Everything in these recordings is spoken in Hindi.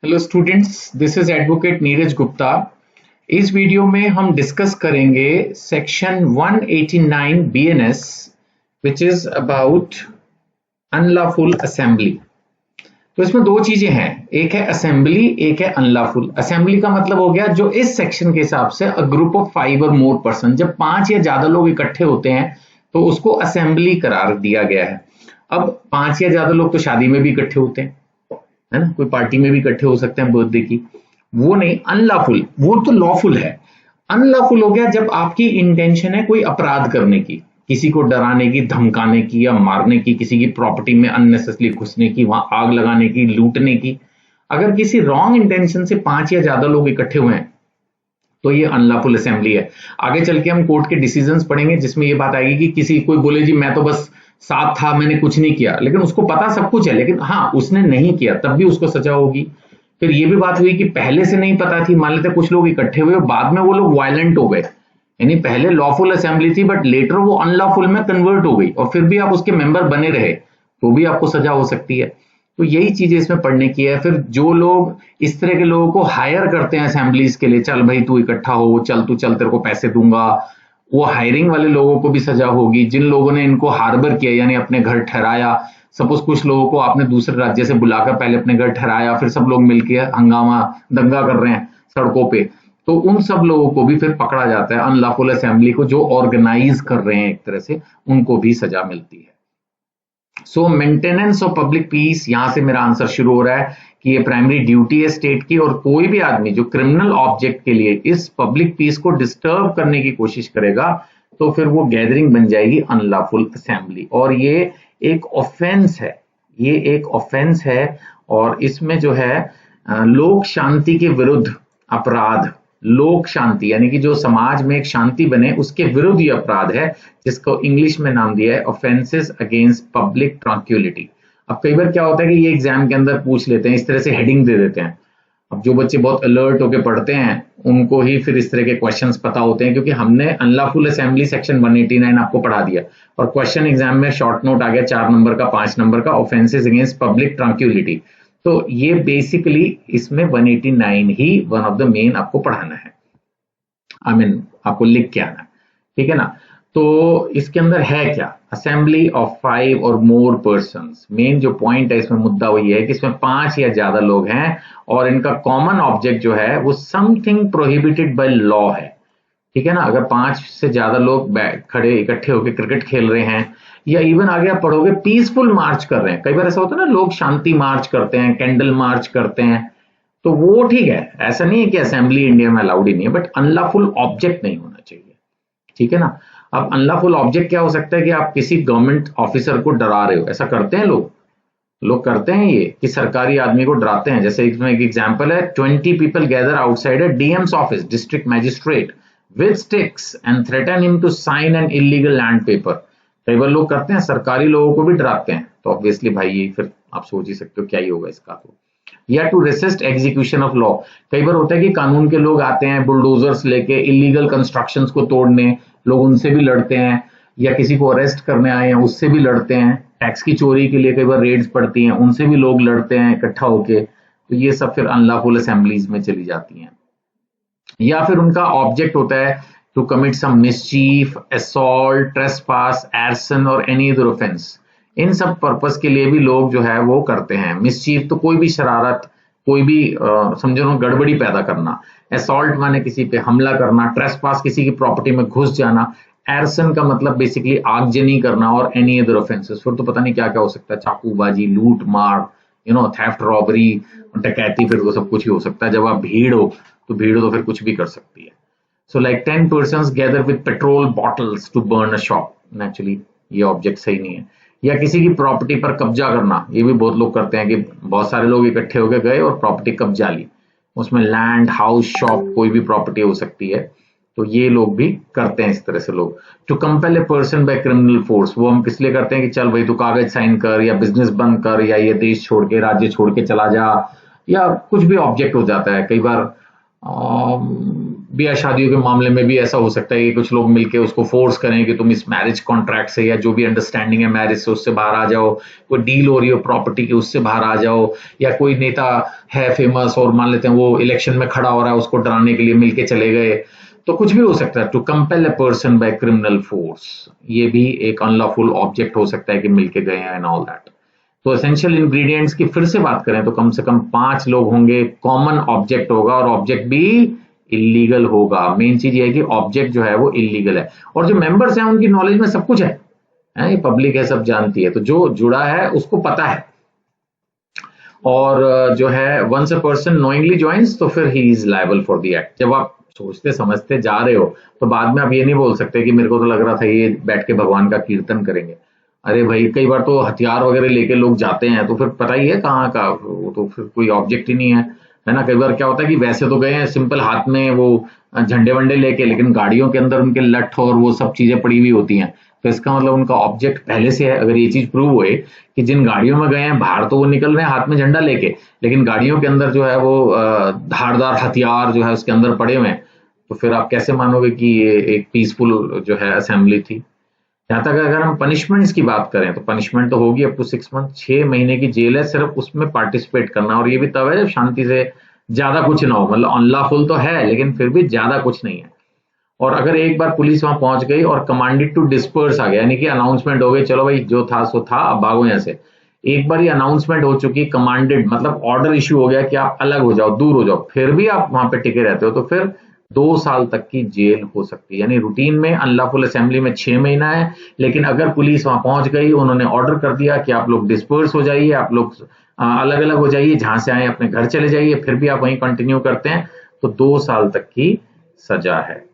Hello students, this is advocate Neeraj Gupta. इस वीडियो में हम डिस्कस करेंगे section 189 BNS which is about unlawful assembly. तो इसमें दो चीजें हैं, एक है असेंबली, एक है अनलॉफुल। असेंबली का मतलब हो गया जो इस सेक्शन के हिसाब से अ ग्रुप ऑफ 5 और मोर पर्सन, जब 5 या ज्यादा लोग इकट्ठे होते हैं तो उसको असेंबली करार दिया गया है। अब 5 या ज्यादा लोग तो शादी में भी इकट्ठे होते हैं, है ना, कोई पार्टी में भी इकट्ठे हो सकते हैं बर्थडे की। वो नहीं, अनलॉफुल, वो तो लॉफुल है। अनलॉफुल हो गया जब आपकी इंटेंशन है कोई अपराध करने की, किसी को डराने की, धमकाने की या मारने की, किसी की प्रॉपर्टी में अननेसेसरी घुसने की, वहां आग लगाने की, लूटने की। अगर किसी रॉन्ग इंटेंशन से 5 या ज्यादा लोग इकट्ठे हुए हैं तो ये अनलॉफुल असेंबली है। आगे चल के हम कोर्ट के डिसीजंस पढ़ेंगे जिसमें ये बात आएगी कि किसी कोई बोले जी मैं तो बस साथ था, मैंने कुछ नहीं किया, लेकिन उसको पता सब कुछ है, लेकिन हाँ उसने नहीं किया, तब भी उसको सजा होगी। फिर ये भी बात हुई कि पहले से नहीं पता थी, मान लेते कुछ लोग इकट्ठे हुए, बाद में वो लोग वायलेंट हो गए, यानी पहले लॉफुल असेंबली थी बट लेटर वो अनलॉफुल में कन्वर्ट हो गई और फिर भी आप उसके मेंबर बने रहे तो भी आपको सजा हो सकती है। तो यही चीजें इसमें पढ़ने की है। फिर जो लोग इस तरह के लोगों को हायर करते हैं असेंबलीज के लिए, चल भाई तू इकट्ठा हो, चल तू चल, तेरे को पैसे दूंगा, वो हायरिंग वाले लोगों को भी सजा होगी। जिन लोगों ने इनको हार्बर किया यानी अपने घर ठहराया, सपोज कुछ लोगों को आपने दूसरे राज्य से बुलाकर पहले अपने घर ठहराया, फिर सब लोग मिलकर हंगामा दंगा कर रहे हैं सड़कों पे, तो उन सब लोगों को भी फिर पकड़ा जाता है। अनलॉफुल असेंबली को जो ऑर्गेनाइज कर रहे हैं एक तरह से, उनको भी सजा मिलती है। सो मेंटेनेंस ऑफ पब्लिक पीस, यहां से मेरा आंसर शुरू हो रहा है कि ये प्राइमरी ड्यूटी है स्टेट की, और कोई भी आदमी जो क्रिमिनल ऑब्जेक्ट के लिए इस पब्लिक पीस को डिस्टर्ब करने की कोशिश करेगा तो फिर वो गैदरिंग बन जाएगी अनलॉफुल असेंबली, और ये एक ऑफेंस है। ये एक ऑफेंस है और इसमें जो है लोक शांति के विरुद्ध अपराध, लोक शांति यानी कि जो समाज में एक शांति बने उसके विरुद्ध ये अपराध है, जिसको इंग्लिश में नाम दिया है ऑफेंसेस अगेंस्ट पब्लिक ट्रांक्विलिटी। अब कई बार क्या होता है कि ये एग्जाम के अंदर पूछ लेते हैं, इस तरह से हेडिंग दे देते हैं। अब जो बच्चे बहुत अलर्ट होकर पढ़ते हैं उनको ही फिर इस तरह के क्वेश्चंस पता होते हैं, क्योंकि हमने अनलॉफुल असेंबली सेक्शन 189 आपको पढ़ा दिया और क्वेश्चन एग्जाम में शॉर्ट नोट आ गया 4 नंबर का, 5 नंबर का, ऑफेंसेस अगेंस्ट पब्लिक ट्रांक्विलिटी। तो ये बेसिकली इसमें 189 ही वन ऑफ द मेन आपको पढ़ाना है, आपको लिख के आना, ठीक है ना। तो इसके अंदर है क्या, असेंबली ऑफ 5 और मोर पर्संस। मेन जो पॉइंट है इसमें, मुद्दा वो ये है कि इसमें 5 या ज्यादा लोग हैं और इनका कॉमन ऑब्जेक्ट जो है वो समथिंग प्रोहिबिटेड बाय लॉ है, ठीक है ना। अगर 5 से ज्यादा लोग खड़े इकट्ठे होकर क्रिकेट खेल रहे हैं, या इवन आगे आप पढ़ोगे पीसफुल मार्च कर रहे हैं, कई बार ऐसा होता है ना लोग शांति मार्च करते हैं, कैंडल मार्च करते हैं, तो वो ठीक है, ऐसा नहीं है कि असेंबली इंडिया में अलाउड ही नहीं है, बट अनलॉफुल ऑब्जेक्ट नहीं होना चाहिए, ठीक है ना। अब अनलॉफुल ऑब्जेक्ट क्या हो सकता है कि आप किसी गवर्नमेंट ऑफिसर को डरा रहे हो, ऐसा करते हैं लोग, लोग करते हैं ये कि सरकारी आदमी को डराते हैं। जैसे इसमें एक एग्जांपल है, 20 people gather outside a DM's office, district magistrate, with sticks and threaten him to sign an illegal land paper. कई बार लोग करते हैं, सरकारी लोगों को भी डराते हैं, तो ऑब्वियसली भाई ये फिर आप सोच ही सकते हो क्या ही होगा इसका। तो या to resist execution of law, कई बार होता है कि कानून के लोग आते हैं बुलडोजर्स लेके इलीगल कंस्ट्रक्शंस को तोड़ने, लोग उनसे भी लड़ते हैं, या किसी को अरेस्ट करने आए हैं उससे भी लड़ते हैं, टैक्स की चोरी के लिए कई बार रेड्स पड़ती हैं उनसे भी लोग लड़ते हैं इकट्ठा होके, तो ये सब फिर अनलॉफुल असेंबलीज में चली जाती हैं। या फिर उनका ऑब्जेक्ट होता है to commit some mischief, assault, trespass, arson और एनी अदर ऑफेंस। इन सब पर्पस के लिए भी लोग जो है वो करते हैं। मिसचीफ तो कोई भी शरारत, कोई भी समझो ना गड़बड़ी पैदा करना, असॉल्ट माने किसी पे हमला करना, ट्रेसपास किसी की प्रॉपर्टी में घुस जाना, एरसन का मतलब बेसिकली आगजनी करना, और एनी अदर ऑफेंसेस, फिर तो पता नहीं क्या क्या हो सकता है, चाकूबाजी, लूट मार, थेफ्ट, रॉबरी, डकैती, फिर वो सब कुछ ही हो सकता है। जब आप भीड़ हो तो फिर कुछ भी कर सकती है। So like 10 persons gather with petrol bottles to burn a shop, naturally ये ऑब्जेक्ट सही नहीं है। या किसी की प्रॉपर्टी पर कब्जा करना, ये भी बहुत लोग करते हैं कि बहुत सारे लोग इकट्ठे होकर गए और प्रॉपर्टी कब्जा ली, उसमें लैंड, हाउस, शॉप, कोई भी प्रॉपर्टी हो सकती है, तो ये लोग भी करते हैं इस तरह से लोग। To compel a person by criminal force, वो हम किस लिए करते हैं कि चल भाई तू कागज साइन कर, या बिजनेस बंद कर, या ये देश छोड़ के, राज्य छोड़ के चला जा, या कुछ भी ऑब्जेक्ट हो जाता है। कई बार ब्याह शादियों के मामले में भी ऐसा हो सकता है कि कुछ लोग मिलके उसको फोर्स करें कि तुम इस मैरिज कॉन्ट्रैक्ट से या जो भी अंडरस्टैंडिंग है मैरिज से उससे बाहर आ जाओ, कोई डील हो रही हो प्रॉपर्टी की उससे बाहर आ जाओ, या कोई नेता है फेमस और मान लेते हैं वो इलेक्शन में खड़ा हो रहा है उसको डराने के लिए मिलके चले गए, तो कुछ भी हो सकता है। To compel a person by criminal force, ये भी एक अनलॉफुल ऑब्जेक्ट हो सकता है कि मिलके गए हैं एंड ऑल दैट। तो एसेंशियल इंग्रेडिएंट्स की फिर से बात करें तो कम से कम 5 लोग होंगे, कॉमन ऑब्जेक्ट होगा और ऑब्जेक्ट भी इलीगल होगा। मेन चीज ये है कि ऑब्जेक्ट जो है वो इलीगल है और जो मेंबर्स हैं उनकी नॉलेज में सब कुछ है, ये पब्लिक है, सब जानती है, तो जो जुड़ा है उसको पता है। और जो है once a person knowingly joins तो फिर he is liable for the act. जब आप सोचते समझते जा रहे हो तो बाद में आप ये नहीं बोल सकते कि मेरे को तो लग रहा था ये बैठ के भगवान का कीर्तन करेंगे। अरे भाई कई बार तो हथियार वगैरह लेके लोग जाते हैं तो फिर पता ही है कहाँ का, वो तो फिर कोई ऑब्जेक्ट ही नहीं है ना। कई बार क्या होता है कि वैसे तो गए हैं सिंपल हाथ में वो झंडे वंडे लेके, लेकिन गाड़ियों के अंदर उनके लठ और वो सब चीजें पड़ी हुई होती हैं, तो इसका मतलब उनका ऑब्जेक्ट पहले से है। अगर ये चीज प्रूव हुए कि जिन गाड़ियों में गए हैं बाहर तो वो निकल रहे हैं हाथ में झंडा लेके, लेकिन गाड़ियों के अंदर जो है वो धारदार हथियार जो है उसके अंदर पड़े हुए हैं, तो फिर आप कैसे मानोगे कि ये एक पीसफुल जो है असेंबली थी। यहाँ तक अगर हम पनिशमेंट्स की बात करें तो पनिशमेंट तो होगी अप टू 6 मंथ, 6 महीने की जेल है सिर्फ उसमें पार्टिसिपेट करना, और ये भी तब है जब शांति से, ज्यादा कुछ ना हो, मतलब अनलॉफुल तो है लेकिन फिर भी ज्यादा कुछ नहीं है। और अगर एक बार पुलिस वहां पहुंच गई और कमांडेड टू डिस्पर्स आ गया, यानी कि अनाउंसमेंट हो गई चलो भाई जो था सो था अब भागो यहाँ से, एक बार ये अनाउंसमेंट हो चुकी, कमांडेड मतलब ऑर्डर इश्यू हो गया कि आप अलग हो जाओ दूर हो जाओ, फिर भी आप वहां पे टिके रहते हो तो फिर 2 साल तक की जेल हो सकती है। यानी रूटीन में अनलॉफुल असेंबली में 6 महीना है, लेकिन अगर पुलिस वहां पहुंच गई, उन्होंने ऑर्डर कर दिया कि आप लोग डिस्पर्स हो जाइए, आप लोग अलग अलग हो जाइए, जहां से आए अपने घर चले जाइए, फिर भी आप वहीं कंटिन्यू करते हैं तो 2 साल तक की सजा है।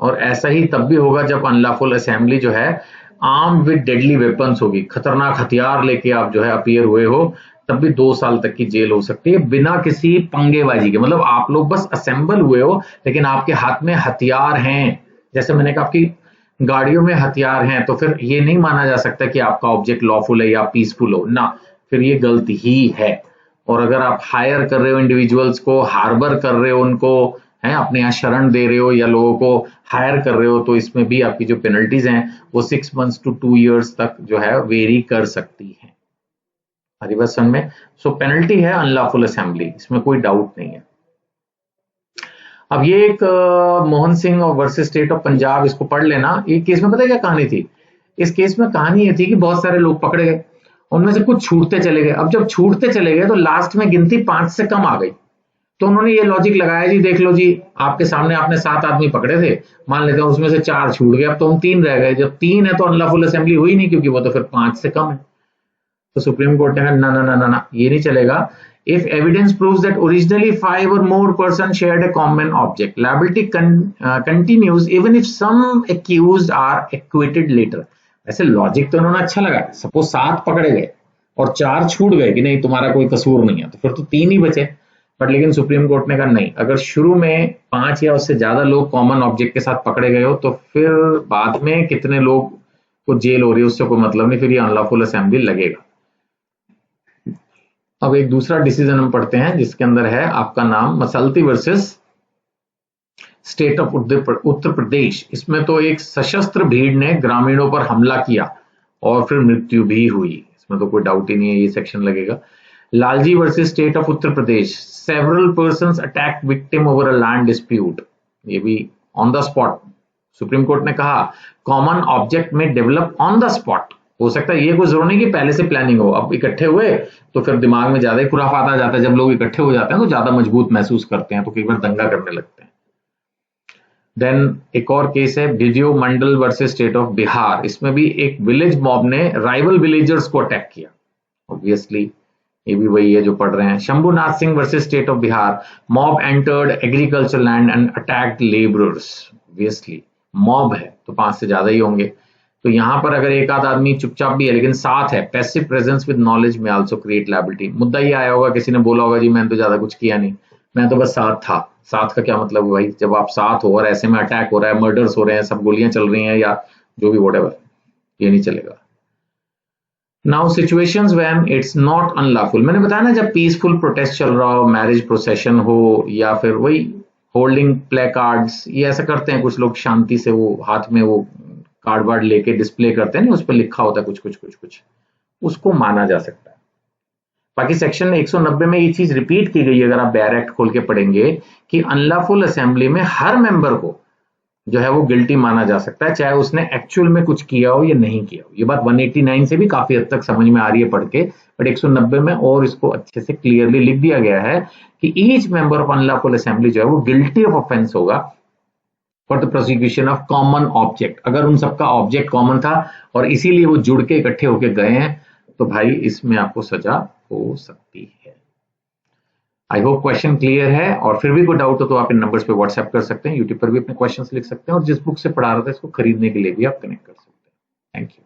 और ऐसा ही तब भी होगा जब अनलॉफुल असेंबली जो है आर्म विद डेडली वेपन्स होगी, खतरनाक हथियार लेके आप जो है अपीयर हुए हो, तब भी 2 साल तक की जेल हो सकती है बिना किसी पंगेबाजी के। मतलब आप लोग बस असेंबल हुए हो लेकिन आपके हाथ में हथियार हैं, जैसे मैंने कहा आपकी गाड़ियों में हथियार हैं, तो फिर ये नहीं माना जा सकता कि आपका ऑब्जेक्ट लॉफुल है या पीसफुल हो ना, फिर ये गलती ही है। और अगर आप हायर कर रहे हो इंडिविजुअल्स को, हार्बर कर रहे हो उनको, हैं अपने यहाँ शरण दे रहे हो या लोगों को हायर कर रहे हो, तो इसमें भी आपकी जो पेनल्टीज हैं वो 6 मंथ्स टू 2 इयर्स तक जो है वेरी कर सकती है। हमारी बात समझ में? सो पेनल्टी है अनलॉफुल असेंबली, इसमें कोई डाउट नहीं है। अब ये एक Mohan Singh versus state of Punjab, इसको पढ़ लेना। ये केस में पता है क्या कहानी थी? इस केस में कहानी ये थी कि बहुत सारे लोग पकड़े गए, उनमें से कुछ छूटते चले गए। अब जब छूटते चले गए तो लास्ट में गिनती 5 से कम आ गई, तो उन्होंने ये लॉजिक लगाया जी देख लो जी, आपके सामने आपने 7 आदमी पकड़े थे, मान लेते हैं उसमें से 4 छूट गए, अब तो हम 3 रह गए, जब 3 है तो अनलॉफुल असेंबली हुई नहीं क्योंकि वो तो फिर 5 से कम है। तो सुप्रीम कोर्ट ने कहा ना ना ना ना ना, ये नहीं चलेगा। If evidence proves that originally 5 और more person shared a common object, liability continues even if some accused are acquitted later. ऐसे लॉजिक तो उन्होंने अच्छा लगा, सपोज 7 पकड़े गए और 4 छूट गए कि नहीं तुम्हारा कोई कसूर नहीं है, तो फिर तो 3 ही बचे। बट लेकिन सुप्रीम कोर्ट ने कहा नहीं, अगर शुरू में 5 या उससे ज्यादा लोग कॉमन ऑब्जेक्ट के साथ पकड़े गए हो तो फिर बाद में कितने लोग को जेल हो रही है उससे कोई मतलब नहीं, फिर ये अनलॉफुल असेंबली लगेगा। अब एक दूसरा डिसीजन हम पढ़ते हैं जिसके अंदर है आपका नाम मसल्ती versus state of Uttar Pradesh. इसमें तो एक सशस्त्र भीड़ ने ग्रामीणों पर हमला किया और फिर मृत्यु भी हुई, इसमें तो कोई डाउट ही नहीं है, ये सेक्शन लगेगा। Lalji versus state of Uttar Pradesh, several persons attack victim over a land dispute, ये भी on the spot. Supreme court ने कहा कॉमन ऑब्जेक्ट में डेवलप ऑन द स्पॉट, हो सकता है ये कोई जरूर नहीं कि पहले से प्लानिंग हो, अब इकट्ठे हुए तो फिर दिमाग में ज्यादा ही खुराफात आ जाता है, जब लोग इकट्ठे हो जाते हैं तो ज्यादा मजबूत महसूस करते हैं तो कई बार दंगा करने लगते हैं। देन एक और केस है video Mandal versus state of Bihar, इसमें भी एक विलेज मॉब ने राइवल विलेजर्स को अटैक किया, ऑब्वियसली ये भी वही है जो पढ़ रहे हैं। Shambhunath Singh versus state of Bihar, mob entered agriculture land and attacked labourers, obviously mob है तो 5 से ज्यादा ही होंगे। तो यहां पर अगर एक आध आदमी चुपचाप भी है लेकिन साथ है, पैसिव प्रेजेंस विद नॉलेज में आल्सो क्रिएट लायबिलिटी। मुद्दा ये आया होगा किसी ने बोला होगा जी मैंने तो ज्यादा कुछ किया नहीं, मैं तो बस साथ था। साथ का क्या मतलब है भाई, जब आप साथ हो और ऐसे में अटैक हो रहा है, मर्डर्स हो रहे हैं, सब गोलियां चल रही हैं या जो भी व्हाटएवर, ये नहीं चलेगा। Now situations when it's not unlawful, मैंने बताया ना जब पीसफुल प्रोटेस्ट चल रहा हो, मैरिज प्रोसेशन हो या फिर वही होल्डिंग प्ले कार्ड्स, ये ऐसा करते हैं कुछ लोग, शांति से वो हाथ में वो कार्ड वार्ड लेके डिस्प्ले करते हैं ना, उस पर लिखा होता है कुछ कुछ कुछ कुछ, उसको माना जा सकता है। बाकी सेक्शन 190 में ये चीज रिपीट की गई है, अगर आप बेयर एक्ट खोल के पढ़ेंगे, कि अनलॉफुल असेंबली में हर मेंबर को जो है वो गिल्टी माना जा सकता है, चाहे उसने एक्चुअल में कुछ किया हो या नहीं किया हो। ये बात 189 से भी काफी हद तक समझ में आ रही है पढ़ के, बट 190 में और इसको अच्छे से क्लियरली लिख दिया गया है कि each member of unlawful assembly जो है वो गिल्टी ऑफ ऑफेंस होगा for the prosecution of common object. अगर उन सबका ऑब्जेक्ट कॉमन था और इसीलिए वो जुड़ के इकट्ठे होके गए हैं, तो भाई इसमें आपको सजा हो सकती है। आई होप क्वेश्चन क्लियर है, और फिर भी कोई डाउट हो तो आप इन नंबर्स पे व्हाट्सएप कर सकते हैं, यूट्यूब पर भी अपने क्वेश्चंस लिख सकते हैं, और जिस बुक से पढ़ा रहा था इसको खरीदने के लिए भी आप कनेक्ट कर सकते हैं। Thank you.